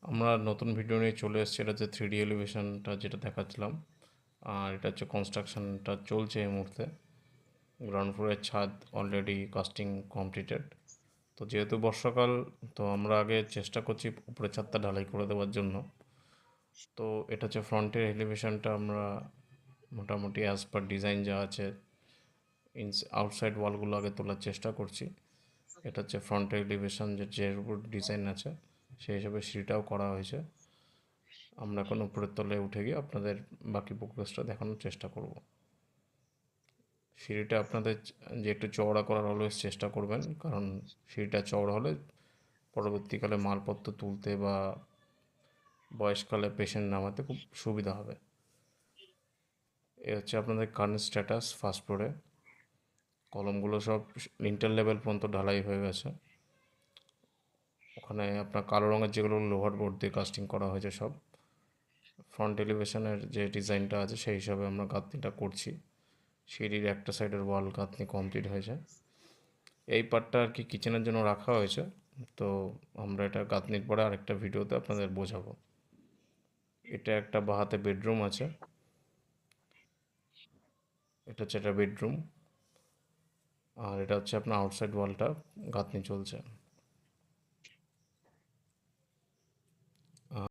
আমরা নতুন ভিডিও নিয়ে চলে এসেছি। এটা হচ্ছে 3D এলিভেশনটা যেটা দেখাচ্ছিলাম, আর এটা হচ্ছে কনস্ট্রাকশনটা চলছে এই মুহূর্তে। গ্রাউন্ড ফ্লোরের ছাদ অলরেডি কাস্টিং কমপ্লিটেড। তো যেহেতু বর্ষাকাল, তো আমরা আগে চেষ্টা করছি উপরের ছাদটা ঢালাই করে দেওয়ার জন্য। তো এটা হচ্ছে ফ্রন্টের এলিভেশনটা আমরা মোটামুটি অ্যাজ পার ডিজাইন যা আছে আউটসাইড ওয়ালগুলো আগে তোলার চেষ্টা করছি। এটা হচ্ছে ফ্রন্টের এলিভেশন, যে উপর ডিজাইন আছে সেই হিসাবে সিঁড়িটাও করা হয়েছে। আমরা এখন উপরের তলায় উঠে গিয়ে আপনাদের বাকি প্রোগ্রেসটা দেখানোর চেষ্টা করব। সিঁড়িটা আপনাদের যে একটু চওড়া করার অলওয়েজ চেষ্টা করবেন, কারণ সিঁড়িটা চওড়া হলে পরবর্তীকালে মালপত্র তুলতে বা বয়সকালে পেশেন্ট নামাতে খুব সুবিধা হবে। এ হচ্ছে আপনাদের কারেন্ট স্ট্যাটাস ফার্স্ট ফ্লোরে। কলমগুলো সব লিন্টার লেভেল পর্যন্ত ঢালাই হয়ে গেছে। ওখানে আপনার কালো রঙের যেগুলো লোহার বোর্ড দিয়ে কাস্টিং করা হয়েছে সব। ফ্রন্ট এলিভেশনের যে ডিজাইনটা আছে সেই হিসাবে আমরা গাঁথনিটা করছি। সিঁড়ির একটা সাইডের ওয়াল গাঁথনি কমপ্লিট হয়েছে। এই পার্টটা আর কি কিচেনের জন্য রাখা হয়েছে। তো আমরা এটা গাঁথনির পরে আরেকটা ভিডিওতে আপনাদের বোঝাবো। এটা একটা বাহাতে বেডরুম আছে। এটা হচ্ছে একটা বেডরুম, আর এটা হচ্ছে আপনার আউটসাইড ওয়ালটা গাঁথনি চলছে।